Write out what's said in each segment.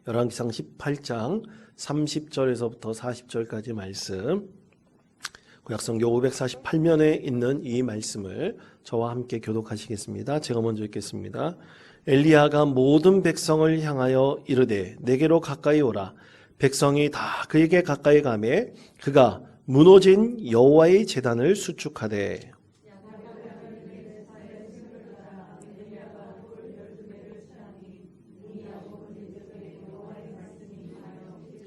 열왕기상 18장 30절에서부터 40절까지 말씀, 구약성경 548면에 있는 이 말씀을 저와 함께 교독하시겠습니다. 제가 먼저 읽겠습니다. 엘리야가 모든 백성을 향하여 이르되 내게로 가까이 오라. 백성이 다 그에게 가까이 가매 그가 무너진 여호와의 제단을 수축하되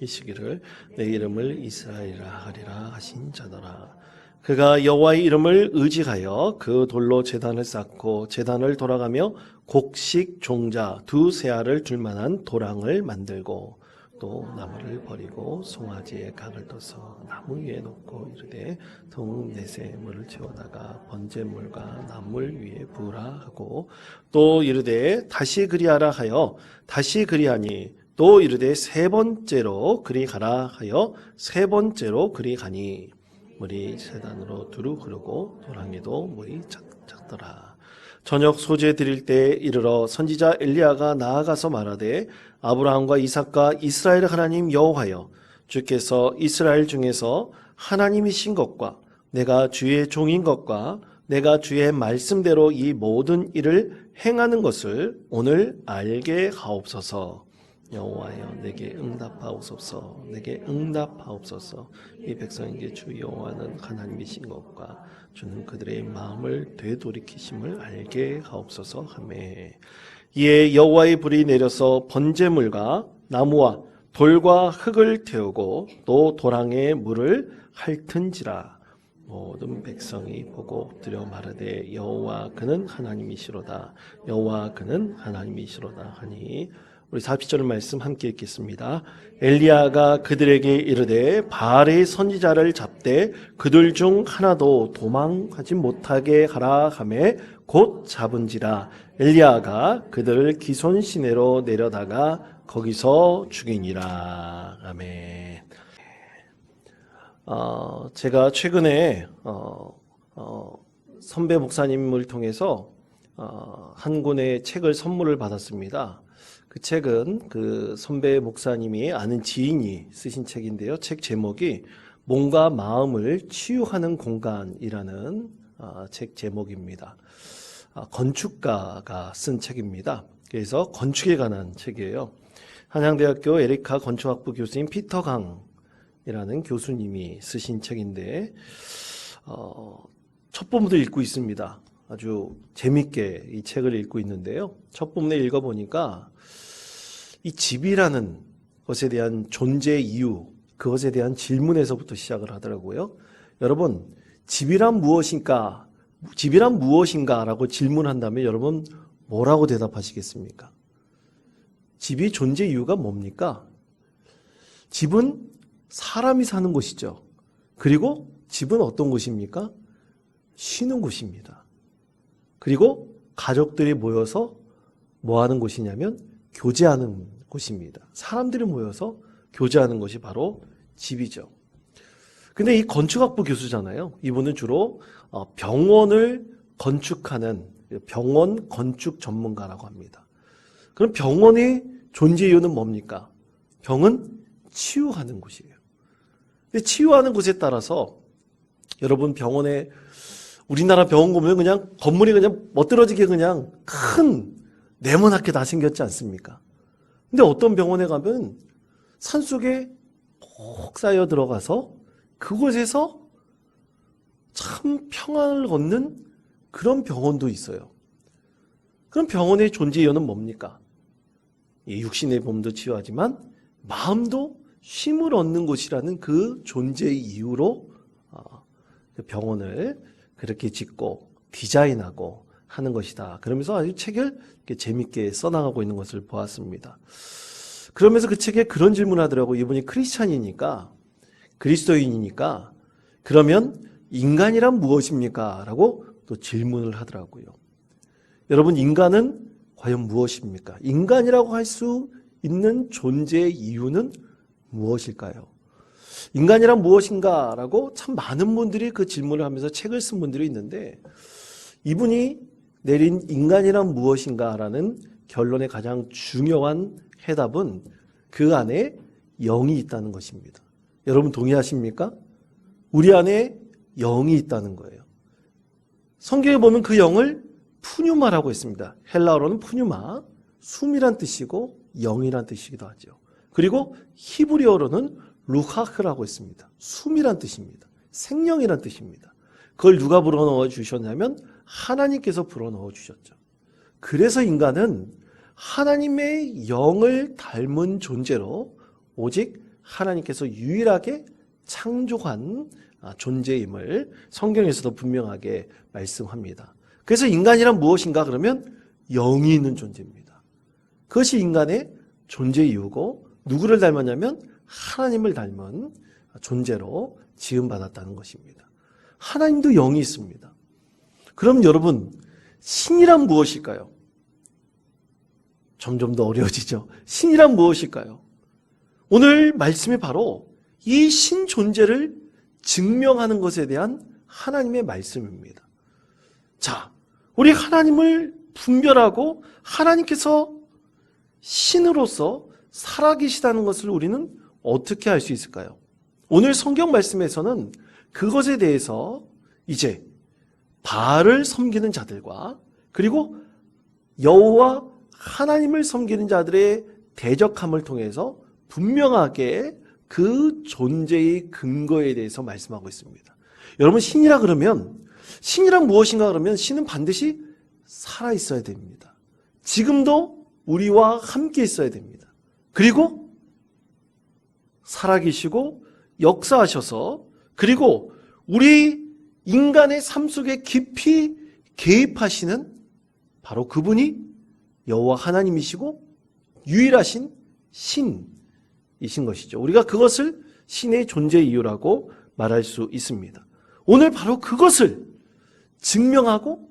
이 시기를 내 이름을 이스라엘이라 하리라 하신 자더라. 그가 여호와의 이름을 의지하여 그 돌로 제단을 쌓고 제단을 돌아가며 곡식 종자 두세 알을 줄 만한 도랑을 만들고 또 나무를 버리고 송아지에 각을 떠서 나무 위에 놓고 이르되 동넷에 물을 채우다가 번제물과 나물 위에 부으라 하고 또 이르되 다시 그리하라 하여 다시 그리하니 또 이르되 세 번째로 그리 가라 하여 세 번째로 그리 가니 물이 세단으로 두루 흐르고 도랑에도 물이 찼더라. 저녁 소제 드릴 때 이르러 선지자 엘리야가 나아가서 말하되 아브라함과 이삭과 이스라엘 하나님 여호와여, 주께서 이스라엘 중에서 하나님이신 것과 내가 주의 종인 것과 내가 주의 말씀대로 이 모든 일을 행하는 것을 오늘 알게 하옵소서. 여호와여, 내게 응답하옵소서. 내게 응답하옵소서. 이 백성에게 주 여호와는 하나님이신 것과 주는 그들의 마음을 되돌이키심을 알게 하옵소서 하매 이에 여호와의 불이 내려서 번제물과 나무와 돌과 흙을 태우고 또 도랑에 물을 핥은지라. 모든 백성이 보고 엎드려 마르되 여호와 그는 하나님이시로다. 여호와 그는 하나님이시로다 하니 우리 40절 말씀 함께 읽겠습니다. 엘리야가 그들에게 이르되 바알의 선지자를 잡되 그들 중 하나도 도망하지 못하게 하라 하매 곧 잡은지라. 엘리야가 그들을 기손 시내로 내려다가 거기서 죽이니라. 아멘. 제가 최근에 선배 목사님을 통해서 한 권의 책을 선물을 받았습니다. 그 책은 그 선배 목사님이 아는 지인이 쓰신 책인데요. 책 제목이 몸과 마음을 치유하는 공간이라는 책 제목입니다. 건축가가 쓴 책입니다. 그래서 건축에 관한 책이에요. 한양대학교 에리카 건축학부 교수인 피터 강이라는 교수님이 쓰신 책인데 첫 부분도 읽고 있습니다. 아주 재밌게 이 책을 읽고 있는데요. 첫 부분에 읽어보니까 이 집이라는 것에 대한 존재 이유, 그것에 대한 질문에서부터 시작을 하더라고요. 여러분, 집이란 무엇인가? 집이란 무엇인가라고 질문한다면 여러분 뭐라고 대답하시겠습니까? 집이 존재 이유가 뭡니까? 집은 사람이 사는 곳이죠. 그리고 집은 어떤 곳입니까? 쉬는 곳입니다. 그리고 가족들이 모여서 뭐 하는 곳이냐면 교제하는 곳입니다. 사람들이 모여서 교제하는 것이 바로 집이죠. 근데 이 건축학부 교수잖아요. 이분은 주로 병원을 건축하는 병원 건축 전문가라고 합니다. 그럼 병원의 존재 이유는 뭡니까? 병은 치유하는 곳이에요. 근데 치유하는 곳에 따라서 여러분 병원에 우리나라 병원 보면 그냥 건물이 그냥 멋들어지게 그냥 큰 네모나게 다 생겼지 않습니까? 근데 어떤 병원에 가면 산속에 푹 쌓여 들어가서 그곳에서 참 평안을 얻는 그런 병원도 있어요. 그럼 병원의 존재 이유는 뭡니까? 육신의 몸도 치유하지만 마음도 쉼을 얻는 곳이라는 그 존재 이유로 병원을 그렇게 짓고 디자인하고 하는 것이다. 그러면서 아주 책을 이렇게 재밌게 써나가고 있는 것을 보았습니다. 그러면서 그 책에 그런 질문을 하더라고요. 이분이 크리스찬이니까, 그리스도인이니까 그러면 인간이란 무엇입니까? 라고 또 질문을 하더라고요. 여러분, 인간은 과연 무엇입니까? 인간이라고 할 수 있는 존재의 이유는 무엇일까요? 인간이란 무엇인가? 라고 참 많은 분들이 그 질문을 하면서 책을 쓴 분들이 있는데 이분이 내린 인간이란 무엇인가 라는 결론의 가장 중요한 해답은 그 안에 영이 있다는 것입니다. 여러분 동의하십니까? 우리 안에 영이 있다는 거예요. 성경에 보면 그 영을 푸뉴마라고 했습니다. 헬라어로는 푸뉴마, 숨이란 뜻이고 영이란 뜻이기도 하죠. 그리고 히브리어로는 루하흐라고 했습니다. 숨이란 뜻입니다. 생명이란 뜻입니다. 그걸 누가 불어넣어 주셨냐면 하나님께서 불어넣어 주셨죠. 그래서 인간은 하나님의 영을 닮은 존재로 오직 하나님께서 유일하게 창조한 존재임을 성경에서도 분명하게 말씀합니다. 그래서 인간이란 무엇인가 그러면 영이 있는 존재입니다. 그것이 인간의 존재 이유고 누구를 닮았냐면 하나님을 닮은 존재로 지음받았다는 것입니다. 하나님도 영이 있습니다. 그럼 여러분 신이란 무엇일까요? 점점 더 어려워지죠. 신이란 무엇일까요? 오늘 말씀이 바로 이 신 존재를 증명하는 것에 대한 하나님의 말씀입니다. 자, 우리 하나님을 분별하고 하나님께서 신으로서 살아계시다는 것을 우리는 어떻게 알 수 있을까요? 오늘 성경 말씀에서는 그것에 대해서 이제 바알을 섬기는 자들과 그리고 여호와 하나님을 섬기는 자들의 대적함을 통해서 분명하게 그 존재의 근거에 대해서 말씀하고 있습니다. 여러분 신이라 그러면 신이란 무엇인가 그러면 신은 반드시 살아 있어야 됩니다. 지금도 우리와 함께 있어야 됩니다. 그리고 살아계시고 역사하셔서 그리고 우리 인간의 삶 속에 깊이 개입하시는 바로 그분이 여호와 하나님이시고 유일하신 신이신 것이죠. 우리가 그것을 신의 존재 이유라고 말할 수 있습니다. 오늘 바로 그것을 증명하고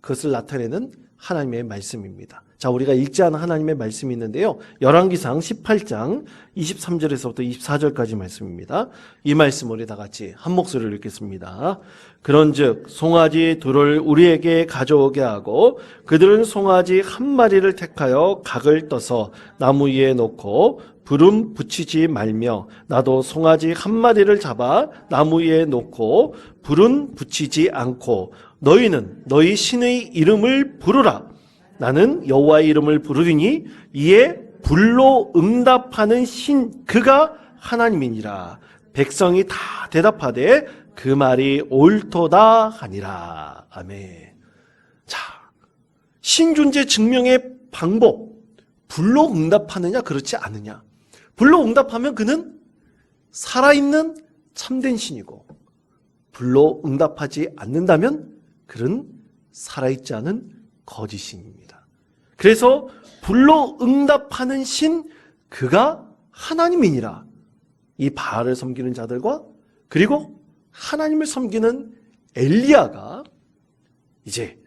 그것을 나타내는 하나님의 말씀입니다. 자, 우리가 읽지 않은 하나님의 말씀이 있는데요. 열왕기상 18장 23절에서부터 24절까지 말씀입니다. 이 말씀 우리 다 같이 한 목소리로 읽겠습니다. 그런즉 송아지 둘을 우리에게 가져오게 하고 그들은 송아지 한 마리를 택하여 각을 떠서 나무 위에 놓고 불은 붙이지 말며 나도 송아지 한 마리를 잡아 나무 위에 놓고 불은 붙이지 않고 너희는 너희 신의 이름을 부르라. 나는 여호와의 이름을 부르리니 이에 불로 응답하는 신 그가 하나님이니라. 백성이 다 대답하되 그 말이 옳도다 하니라. 아멘. 자, 신 존재 증명의 방법, 불로 응답하느냐 그렇지 않느냐. 불로 응답하면 그는 살아있는 참된 신이고 불로 응답하지 않는다면 그는 살아있지 않은 거짓 신입니다. 그래서 불로 응답하는 신 그가 하나님이니라. 이 바알을 섬기는 자들과 그리고 하나님을 섬기는 엘리야가 이제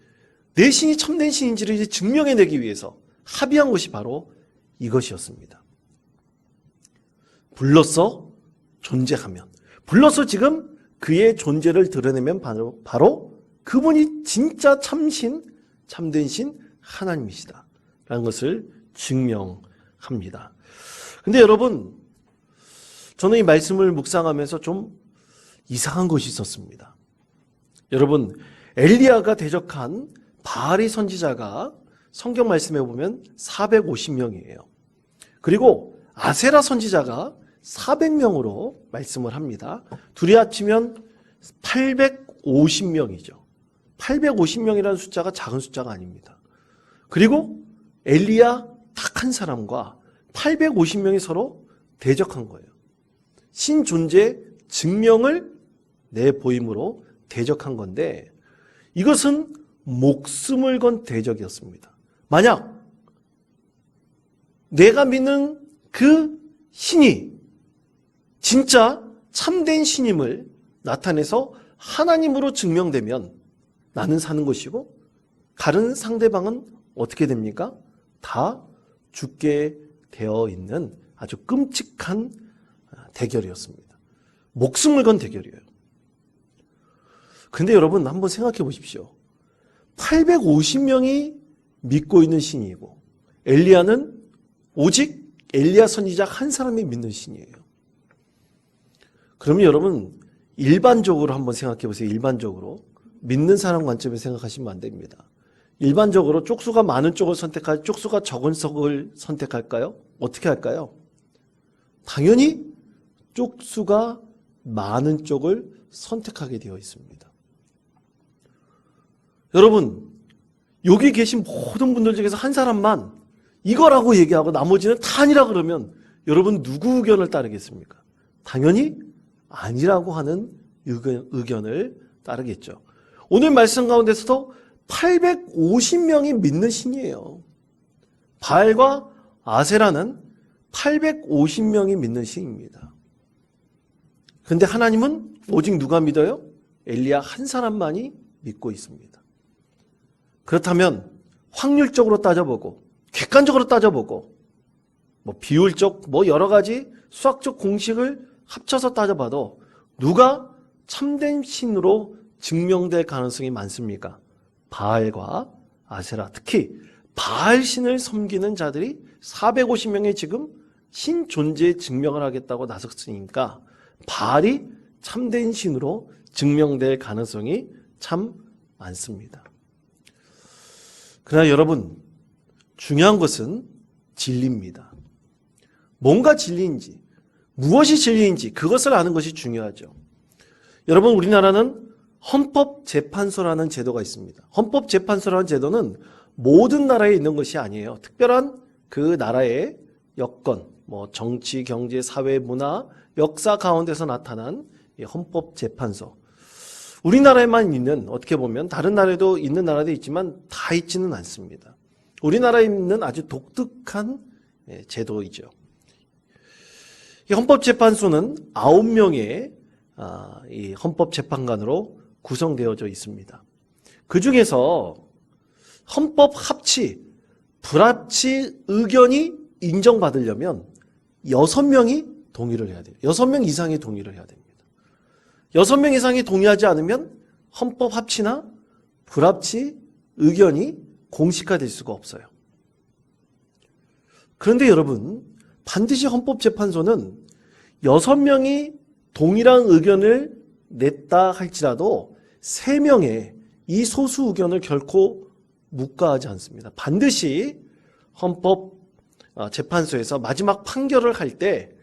내 신이 참된 신인지를 이제 증명해내기 위해서 합의한 것이 바로 이것이었습니다. 불로서 존재하면, 불로서 지금 그의 존재를 드러내면 바로 그분이 진짜 참신, 참된 신 하나님이시다 라는 것을 증명합니다. 근데 여러분, 저는 이 말씀을 묵상하면서 좀 이상한 것이 있었습니다. 여러분, 엘리야가 대적한 바알의 선지자가 성경 말씀에 보면 450명이에요. 그리고 아세라 선지자가 400명으로 말씀을 합니다. 둘이 합치면 850명이죠. 850명이라는 숫자가 작은 숫자가 아닙니다. 그리고 엘리야 딱 한 사람과 850명이 서로 대적한 거예요. 신 존재 증명을 내보임으로 대적한 건데 이것은 목숨을 건 대적이었습니다. 만약 내가 믿는 그 신이 진짜 참된 신임을 나타내서 하나님으로 증명되면 나는 사는 것이고 다른 상대방은 어떻게 됩니까? 다 죽게 되어 있는 아주 끔찍한 대결이었습니다. 목숨을 건 대결이에요. 근데 여러분 한번 생각해 보십시오. 850명이 믿고 있는 신이고 엘리야는 오직 엘리야 선지자 한 사람이 믿는 신이에요. 그러면 여러분 일반적으로 한번 생각해 보세요. 일반적으로 믿는 사람 관점에서 생각하시면 안 됩니다. 일반적으로 쪽수가 많은 쪽을 선택할까요? 쪽수가 적은 쪽을 선택할까요? 어떻게 할까요? 당연히 쪽수가 많은 쪽을 선택하게 되어 있습니다. 여러분, 여기 계신 모든 분들 중에서 한 사람만 이거라고 얘기하고 나머지는 다 아니라 그러면 여러분 누구 의견을 따르겠습니까? 당연히 아니라고 하는 의견을 따르겠죠. 오늘 말씀 가운데서도 850명이 믿는 신이에요. 바알과 아세라는 850명이 믿는 신입니다. 그런데 하나님은 오직 누가 믿어요? 엘리야 한 사람만이 믿고 있습니다. 그렇다면 확률적으로 따져보고 객관적으로 따져보고 비율적 여러 가지 수학적 공식을 합쳐서 따져봐도 누가 참된 신으로 증명될 가능성이 많습니까? 바알과 아세라, 특히 바알 신을 섬기는 자들이 450명이 지금 신 존재의 증명을 하겠다고 나섰으니까 바알이 참된 신으로 증명될 가능성이 참 많습니다. 그러나 여러분, 중요한 것은 진리입니다. 뭔가 진리인지, 무엇이 진리인지 그것을 아는 것이 중요하죠. 여러분, 우리나라는 헌법재판소라는 제도가 있습니다. 헌법재판소라는 제도는 모든 나라에 있는 것이 아니에요. 특별한 그 나라의 여건, 정치, 경제, 사회, 문화, 역사 가운데서 나타난 헌법재판소. 우리나라에만 있는, 어떻게 보면 다른 나라에도 있는 나라도 있지만 다 있지는 않습니다. 우리나라에 있는 아주 독특한 제도이죠. 이 헌법재판소는 9명의 이 헌법재판관으로 구성되어져 있습니다. 그 중에서 헌법 합치, 불합치 의견이 인정받으려면 6명이 동의를 해야 돼요. 6명 이상이 동의를 해야 됩니다. 6명 이상이 동의하지 않으면 헌법 합치나 불합치 의견이 공식화될 수가 없어요. 그런데 여러분, 반드시 헌법재판소는 6명이 동일한 의견을 냈다 할지라도 3명의 이 소수 의견을 결코 묵과하지 않습니다. 반드시 헌법재판소에서 마지막 판결을 할 때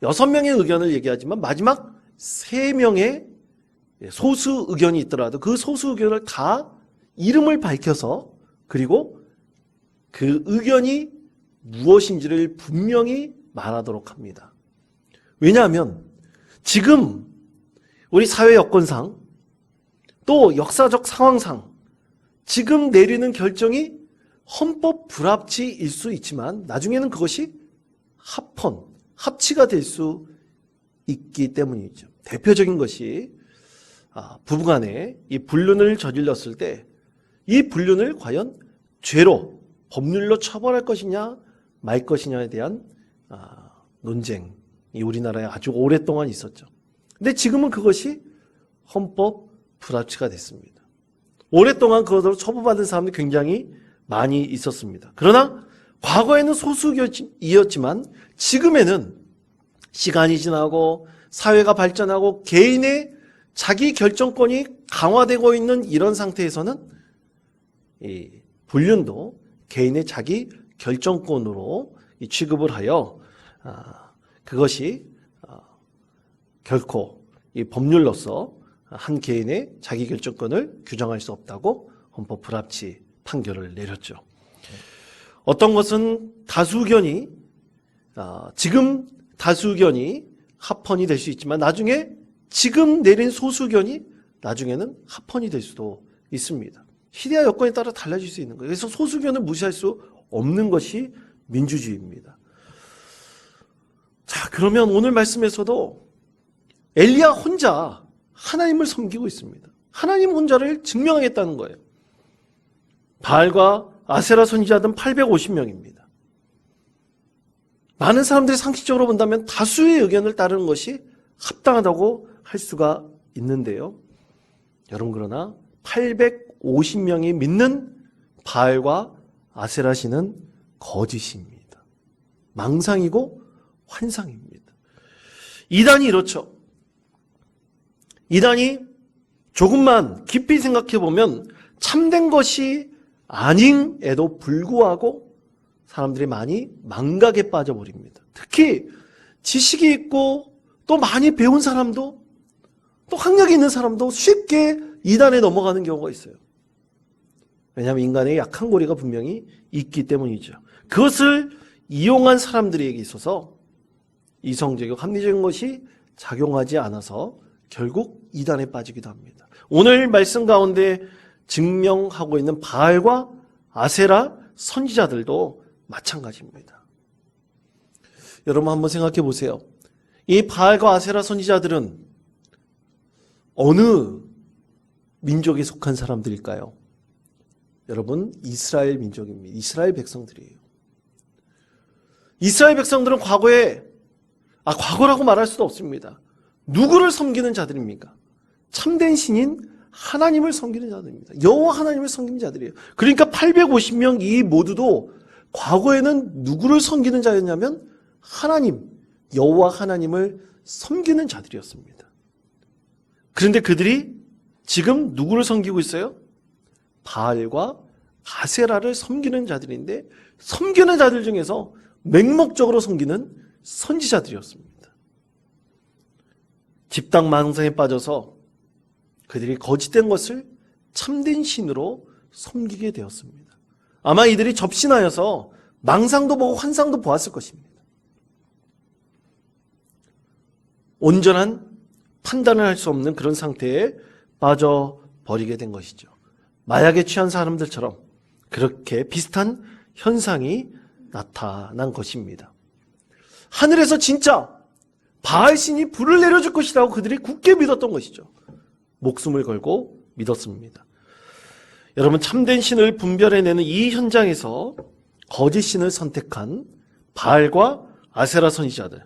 6명의 의견을 얘기하지만 마지막 3명의 소수 의견이 있더라도 그 소수 의견을 다 이름을 밝혀서 그리고 그 의견이 무엇인지를 분명히 말하도록 합니다. 왜냐하면 지금 우리 사회 여건상 또 역사적 상황상 지금 내리는 결정이 헌법 불합치일 수 있지만 나중에는 그것이 합치가 될 수 있기 때문이죠. 대표적인 것이 부부간에 이 불륜을 저질렀을 때 이 불륜을 과연 죄로 법률로 처벌할 것이냐 말 것이냐에 대한 논쟁이 우리나라에 아주 오랫동안 있었죠. 근데 지금은 그것이 헌법 불합치가 됐습니다. 오랫동안 그것으로 처벌받은 사람들이 굉장히 많이 있었습니다. 그러나 과거에는 소수이었지만 지금에는 시간이 지나고 사회가 발전하고 개인의 자기 결정권이 강화되고 있는 이런 상태에서는 이 불륜도 개인의 자기 결정권으로 취급을 하여 그것이 결코 이 법률로서 한 개인의 자기 결정권을 규정할 수 없다고 헌법 불합치 판결을 내렸죠. 어떤 것은 다수 의견이 지금 다수 의견이 합헌이 될 수 있지만 나중에 지금 내린 소수 의견이 나중에는 합헌이 될 수도 있습니다. 시대와 여건에 따라 달라질 수 있는 거예요. 그래서 소수 의견을 무시할 수 없는 것이 민주주의입니다. 자, 그러면 오늘 말씀에서도 엘리야 혼자 하나님을 섬기고 있습니다. 하나님 혼자를 증명하겠다는 거예요. 바알과 아세라 선지자들은 850명입니다. 많은 사람들이 상식적으로 본다면 다수의 의견을 따르는 것이 합당하다고 할 수가 있는데요. 여러분, 그러나 850명이 믿는 바알과 아세라 신은 거짓입니다. 망상이고 환상입니다. 이단이 이렇죠. 이단이 조금만 깊이 생각해 보면 참된 것이 아님에도 불구하고 사람들이 많이 망각에 빠져버립니다. 특히 지식이 있고 또 많이 배운 사람도 또 학력이 있는 사람도 쉽게 이단에 넘어가는 경우가 있어요. 왜냐하면 인간의 약한 고리가 분명히 있기 때문이죠. 그것을 이용한 사람들에게 있어서 이성적이고 합리적인 것이 작용하지 않아서 결국 이단에 빠지기도 합니다. 오늘 말씀 가운데 증명하고 있는 바알과 아세라 선지자들도 마찬가지입니다. 여러분 한번 생각해 보세요. 이 바알과 아세라 선지자들은 어느 민족에 속한 사람들일까요? 여러분, 이스라엘 민족입니다. 이스라엘 백성들이에요. 이스라엘 백성들은 과거라고 말할 수도 없습니다. 누구를 섬기는 자들입니까? 참된 신인 하나님을 섬기는 자들입니다. 여호와 하나님을 섬기는 자들이에요. 그러니까 850명 이 모두도 과거에는 누구를 섬기는 자였냐면 하나님, 여호와 하나님을 섬기는 자들이었습니다. 그런데 그들이 지금 누구를 섬기고 있어요? 바알과 아세라를 섬기는 자들인데 섬기는 자들 중에서 맹목적으로 섬기는 선지자들이었습니다. 집단 망상에 빠져서 그들이 거짓된 것을 참된 신으로 섬기게 되었습니다. 아마 이들이 접신하여서 망상도 보고 환상도 보았을 것입니다. 온전한 판단을 할 수 없는 그런 상태에 빠져버리게 된 것이죠. 마약에 취한 사람들처럼 그렇게 비슷한 현상이 나타난 것입니다. 하늘에서 진짜 바알신이 불을 내려줄 것이라고 그들이 굳게 믿었던 것이죠. 목숨을 걸고 믿었습니다. 여러분, 참된 신을 분별해내는 이 현장에서 거짓 신을 선택한 바알과 아세라 선지자들,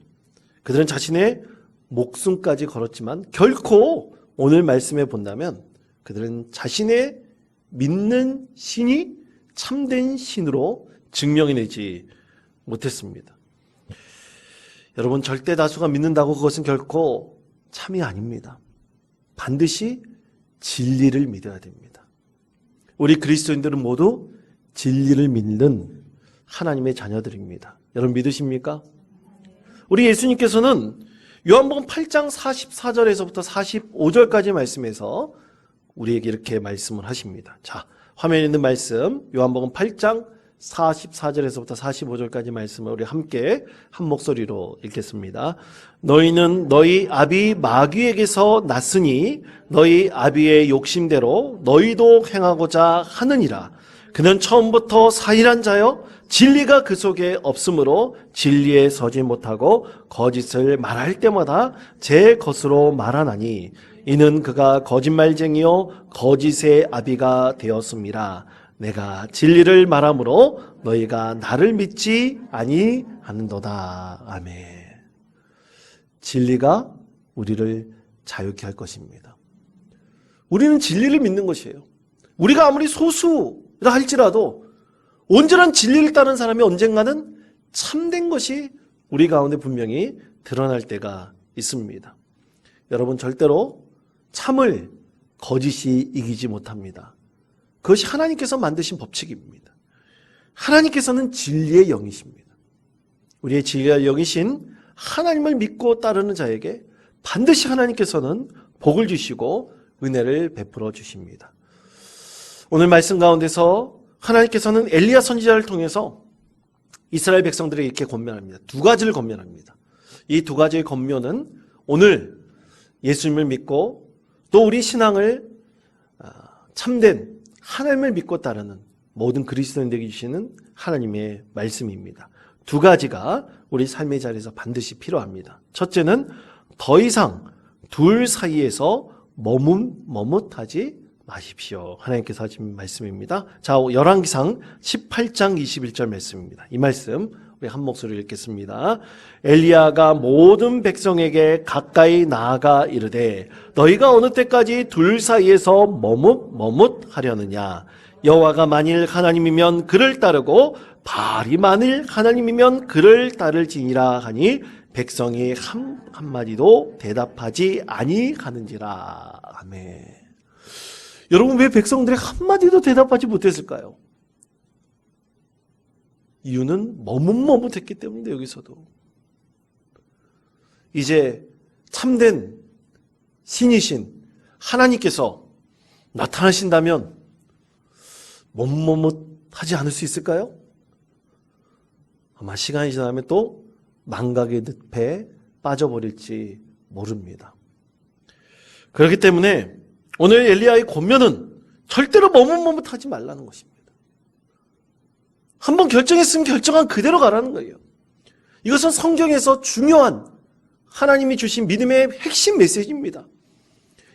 그들은 자신의 목숨까지 걸었지만 결코 오늘 말씀에 본다면 그들은 자신의 믿는 신이 참된 신으로 증명해내지 못했습니다. 여러분, 절대 다수가 믿는다고 그것은 결코 참이 아닙니다. 반드시 진리를 믿어야 됩니다. 우리 그리스도인들은 모두 진리를 믿는 하나님의 자녀들입니다. 여러분 믿으십니까? 우리 예수님께서는 요한복음 8장 44절에서부터 45절까지 말씀에서 우리에게 이렇게 말씀을 하십니다. 자, 화면에 있는 말씀 요한복음 8장 44절에서부터 45절까지 말씀을 우리 함께 한 목소리로 읽겠습니다. 너희는 너희 아비 마귀에게서 났으니 너희 아비의 욕심대로 너희도 행하고자 하느니라. 그는 처음부터 사일한 자여 진리가 그 속에 없으므로 진리에 서지 못하고 거짓을 말할 때마다 제 것으로 말하나니 이는 그가 거짓말쟁이요 거짓의 아비가 되었음이라. 내가 진리를 말하므로 너희가 나를 믿지 아니하는도다. 아멘. 진리가 우리를 자유케 할 것입니다. 우리는 진리를 믿는 것이에요. 우리가 아무리 소수라 할지라도 온전한 진리를 따르는 사람이 언젠가는 참된 것이 우리 가운데 분명히 드러날 때가 있습니다. 여러분, 절대로 참을 거짓이 이기지 못합니다. 그것이 하나님께서 만드신 법칙입니다. 하나님께서는 진리의 영이십니다. 우리의 진리의 영이신 하나님을 믿고 따르는 자에게 반드시 하나님께서는 복을 주시고 은혜를 베풀어 주십니다. 오늘 말씀 가운데서 하나님께서는 엘리야 선지자를 통해서 이스라엘 백성들에게 이렇게 권면합니다. 두 가지를 권면합니다. 이 두 가지의 권면은 오늘 예수님을 믿고 또 우리 신앙을 참된 하나님을 믿고 따르는 모든 그리스도인들에게 주시는 하나님의 말씀입니다. 두 가지가 우리 삶의 자리에서 반드시 필요합니다. 첫째는 더 이상 둘 사이에서 머뭇하지 마십시오. 하나님께서 하신 말씀입니다. 자, 열왕기상 18장 21절 말씀입니다. 이 말씀 우리 한 목소리로 읽겠습니다. 엘리야가 모든 백성에게 가까이 나아가 이르되 너희가 어느 때까지 둘 사이에서 머뭇하려느냐. 여호와가 만일 하나님이면 그를 따르고 바알이 만일 하나님이면 그를 따를지니라 하니 백성이 한마디도 대답하지 아니하는지라. 아멘. 여러분, 왜 백성들이 한마디도 대답하지 못했을까요? 이유는 머뭇머뭇했기 때문인데, 여기서도 이제 참된 신이신 하나님께서 나타나신다면 머뭇머뭇하지 않을 수 있을까요? 아마 시간이 지나면 또 망각의 늪에 빠져버릴지 모릅니다. 그렇기 때문에 오늘 엘리야의 권면은 절대로 머뭇머뭇하지 말라는 것입니다. 한번 결정했으면 결정한 그대로 가라는 거예요. 이것은 성경에서 중요한 하나님이 주신 믿음의 핵심 메시지입니다.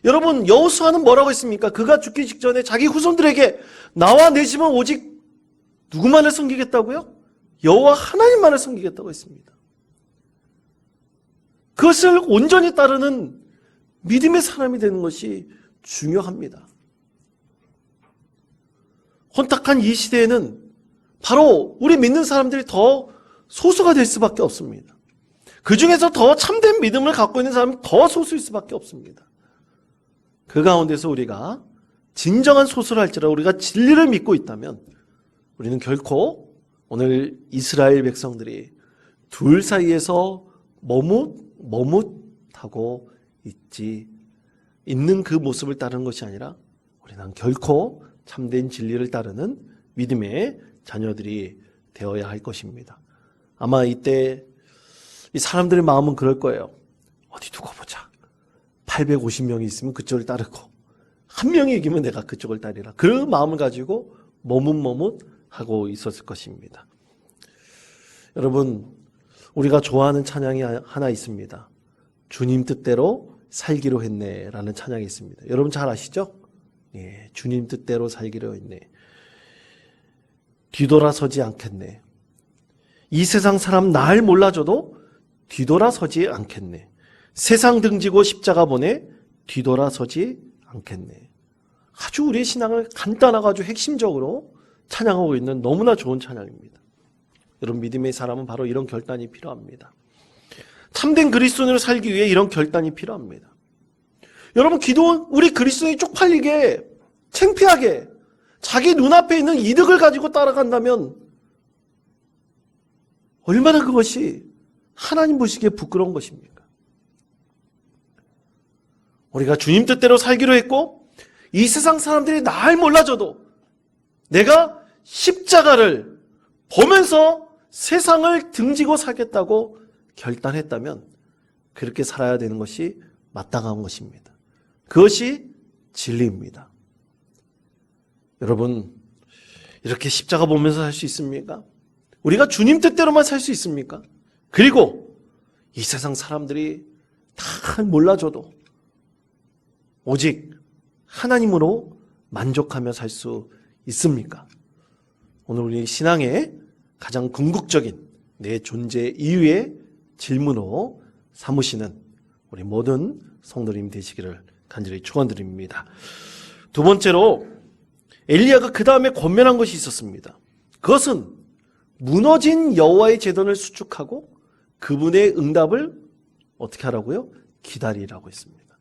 여러분, 여호수아는 뭐라고 했습니까? 그가 죽기 직전에 자기 후손들에게 나와 내 집은 오직 누구만을 섬기겠다고요? 여호와 하나님만을 섬기겠다고 했습니다. 그것을 온전히 따르는 믿음의 사람이 되는 것이 중요합니다. 혼탁한 이 시대에는 바로 우리 믿는 사람들이 더 소수가 될 수밖에 없습니다. 그 중에서 더 참된 믿음을 갖고 있는 사람이 더 소수일 수밖에 없습니다. 그 가운데서 우리가 진정한 소수를 할지라도 우리가 진리를 믿고 있다면 우리는 결코 오늘 이스라엘 백성들이 둘 사이에서 머뭇하고 있는 그 모습을 따르는 것이 아니라 우리는 결코 참된 진리를 따르는 믿음의 자녀들이 되어야 할 것입니다. 아마 이때 이 사람들의 마음은 그럴 거예요. 어디 두고 보자. 850명이 있으면 그쪽을 따르고 한 명이 이기면 내가 그쪽을 따르라. 그 마음을 가지고 머뭇하고 있었을 것입니다. 여러분, 우리가 좋아하는 찬양이 하나 있습니다. 주님 뜻대로 살기로 했네 라는 찬양이 있습니다. 여러분 잘 아시죠? 예, 주님 뜻대로 살기로 했네. 뒤돌아서지 않겠네. 이 세상 사람 날 몰라줘도 뒤돌아서지 않겠네. 세상 등지고 십자가 보내 뒤돌아서지 않겠네. 아주 우리의 신앙을 간단하고 아주 핵심적으로 찬양하고 있는 너무나 좋은 찬양입니다. 여러분, 믿음의 사람은 바로 이런 결단이 필요합니다. 참된 그리스도인으로 살기 위해 이런 결단이 필요합니다. 여러분, 우리 그리스도인이 쪽팔리게, 창피하게 자기 눈앞에 있는 이득을 가지고 따라간다면 얼마나 그것이 하나님 보시기에 부끄러운 것입니까? 우리가 주님 뜻대로 살기로 했고 이 세상 사람들이 날 몰라줘도 내가 십자가를 보면서 세상을 등지고 살겠다고 결단했다면 그렇게 살아야 되는 것이 마땅한 것입니다. 그것이 진리입니다. 여러분, 이렇게 십자가 보면서 살 수 있습니까? 우리가 주님 뜻대로만 살 수 있습니까? 그리고 이 세상 사람들이 다 몰라줘도 오직 하나님으로 만족하며 살 수 있습니까? 오늘 우리 신앙의 가장 궁극적인 내 존재 이유의 질문으로 삼으시는 우리 모든 성도님 되시기를 간절히 축원드립니다. 두 번째로 엘리야가 그 다음에 권면한 것이 있었습니다. 그것은 무너진 여호와의 제단을 수축하고 그분의 응답을 어떻게 하라고요? 기다리라고 했습니다.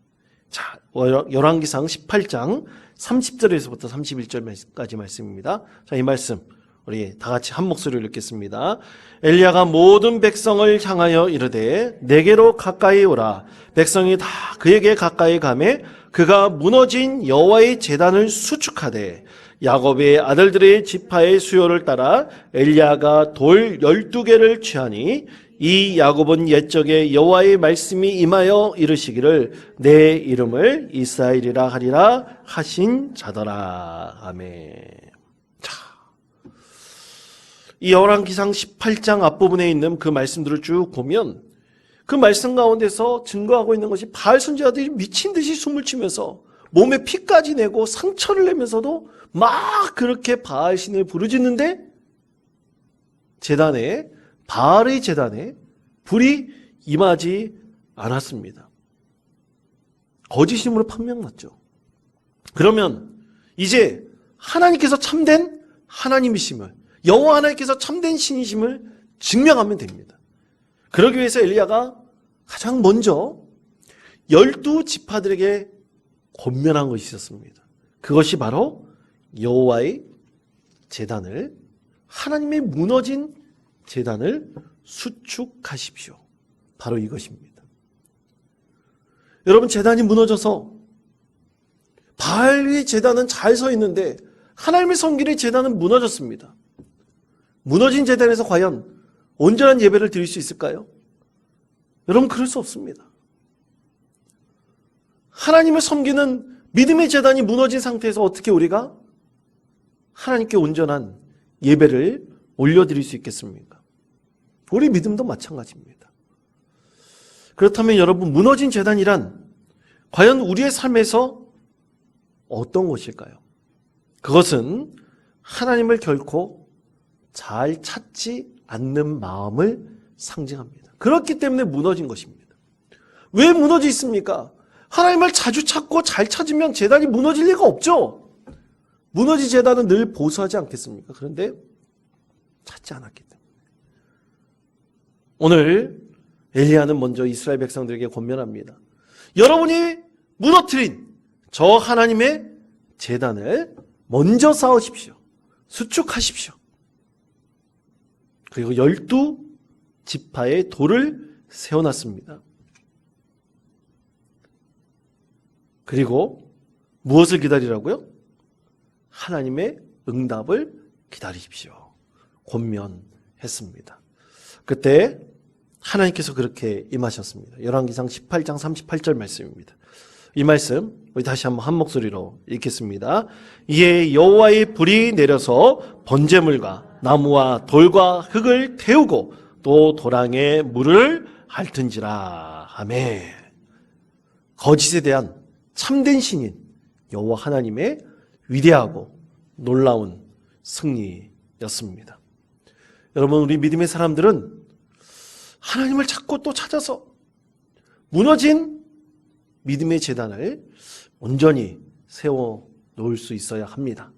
자, 열왕기상 18장 30절에서부터 31절까지 말씀입니다. 자, 이 말씀 우리 다 같이 한 목소리로 읽겠습니다. 엘리야가 모든 백성을 향하여 이르되 내게로 가까이 오라. 백성이 다 그에게 가까이 가매 그가 무너진 여호와의 제단을 수축하되 야곱의 아들들의 지파의 수요를 따라 엘리야가 돌 12개를 취하니 이 야곱은 옛적에 여호와의 말씀이 임하여 이르시기를 내 이름을 이스라엘이라 하리라 하신 자더라. 아멘. 자, 이 열왕기상 18장 앞부분에 있는 그 말씀들을 쭉 보면 그 말씀 가운데서 증거하고 있는 것이 바알 선지자들이 미친 듯이 숨을 쉬면서 몸에 피까지 내고 상처를 내면서도 막 그렇게 바알 신을 부르짖는데 바알의 제단에 불이 임하지 않았습니다. 거짓임으로 판명났죠. 그러면 이제 하나님께서 참된 하나님이심을 여호와 하나님께서 참된 신이심을 증명하면 됩니다. 그러기 위해서 엘리야가 가장 먼저 12지파들에게 권면한 것이 있었습니다. 그것이 바로 여호와의 제단을, 하나님의 무너진 제단을 수축하십시오. 바로 이것입니다. 여러분, 제단이 무너져서 바알의 제단은 잘 서 있는데 하나님의 성길의 제단은 무너졌습니다. 무너진 제단에서 과연 온전한 예배를 드릴 수 있을까요? 여러분, 그럴 수 없습니다. 하나님을 섬기는 믿음의 제단이 무너진 상태에서 어떻게 우리가 하나님께 온전한 예배를 올려드릴 수 있겠습니까? 우리 믿음도 마찬가지입니다. 그렇다면 여러분, 무너진 제단이란 과연 우리의 삶에서 어떤 것일까요? 그것은 하나님을 결코 잘 찾지 않는 마음을 상징합니다. 그렇기 때문에 무너진 것입니다. 왜 무너져 있습니까? 하나님을 자주 찾고 잘 찾으면 제단이 무너질 리가 없죠. 무너진 제단은 늘 보수하지 않겠습니까? 그런데 찾지 않았기 때문에. 오늘 엘리야는 먼저 이스라엘 백성들에게 권면합니다. 여러분이 무너뜨린 저 하나님의 제단을 먼저 쌓으십시오. 수축하십시오. 그리고 12지파의 돌을 세워놨습니다. 그리고 무엇을 기다리라고요? 하나님의 응답을 기다리십시오. 권면했습니다. 그때 하나님께서 그렇게 임하셨습니다. 열왕기상 18장 38절 말씀입니다. 이 말씀 우리 다시 한번 한 목소리로 읽겠습니다. 이에 여호와의 불이 내려서 번제물과 나무와 돌과 흙을 태우고 또 도랑에 물을 핥은지라. 아멘. 거짓에 대한 참된 신인 여호와 하나님의 위대하고 놀라운 승리였습니다. 여러분, 우리 믿음의 사람들은 하나님을 찾고 또 찾아서 무너진 믿음의 제단을 온전히 세워 놓을 수 있어야 합니다.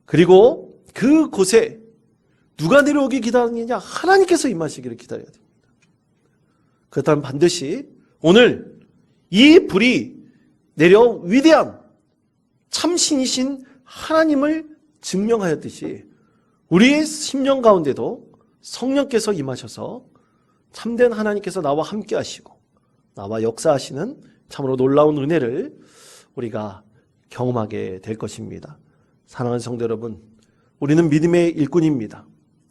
그리고 그곳에 누가 내려오기 기다리느냐? 하나님께서 임하시기를 기다려야 됩니다. 그렇다면 반드시 오늘 이 불이 내려 위대한 참신이신 하나님을 증명하였듯이 우리의 심령 가운데도 성령께서 임하셔서 참된 하나님께서 나와 함께 하시고 나와 역사하시는 참으로 놀라운 은혜를 우리가 경험하게 될 것입니다. 사랑하는 성도 여러분, 우리는 믿음의 일꾼입니다.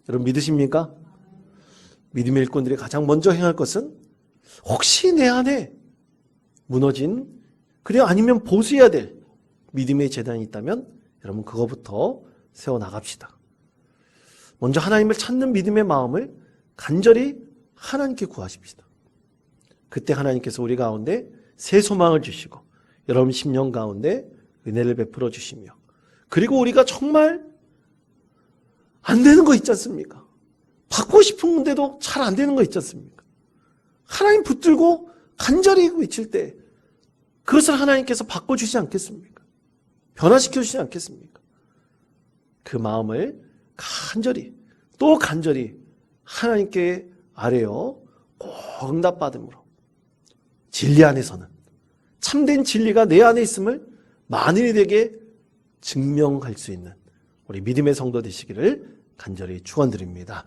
여러분 믿으십니까? 믿음의 일꾼들이 가장 먼저 행할 것은 혹시 내 안에 무너진, 그래 아니면 보수해야 될 믿음의 제단이 있다면 여러분 그거부터 세워나갑시다. 먼저 하나님을 찾는 믿음의 마음을 간절히 하나님께 구하십시다. 그때 하나님께서 우리 가운데 새 소망을 주시고 여러분 심령 가운데 은혜를 베풀어 주시며, 그리고 우리가 정말 안 되는 거 있지 않습니까? 받고 싶은데도 잘 안 되는 거 있지 않습니까? 하나님 붙들고 간절히 외칠 때 그것을 하나님께서 바꿔주시지 않겠습니까? 변화시켜주시지 않겠습니까? 그 마음을 간절히 또 간절히 하나님께 아뢰어 꼭 응답받음으로 진리 안에서는 참된 진리가 내 안에 있음을 많은 이들에게 증명할 수 있는 우리 믿음의 성도 되시기를 간절히 축원드립니다.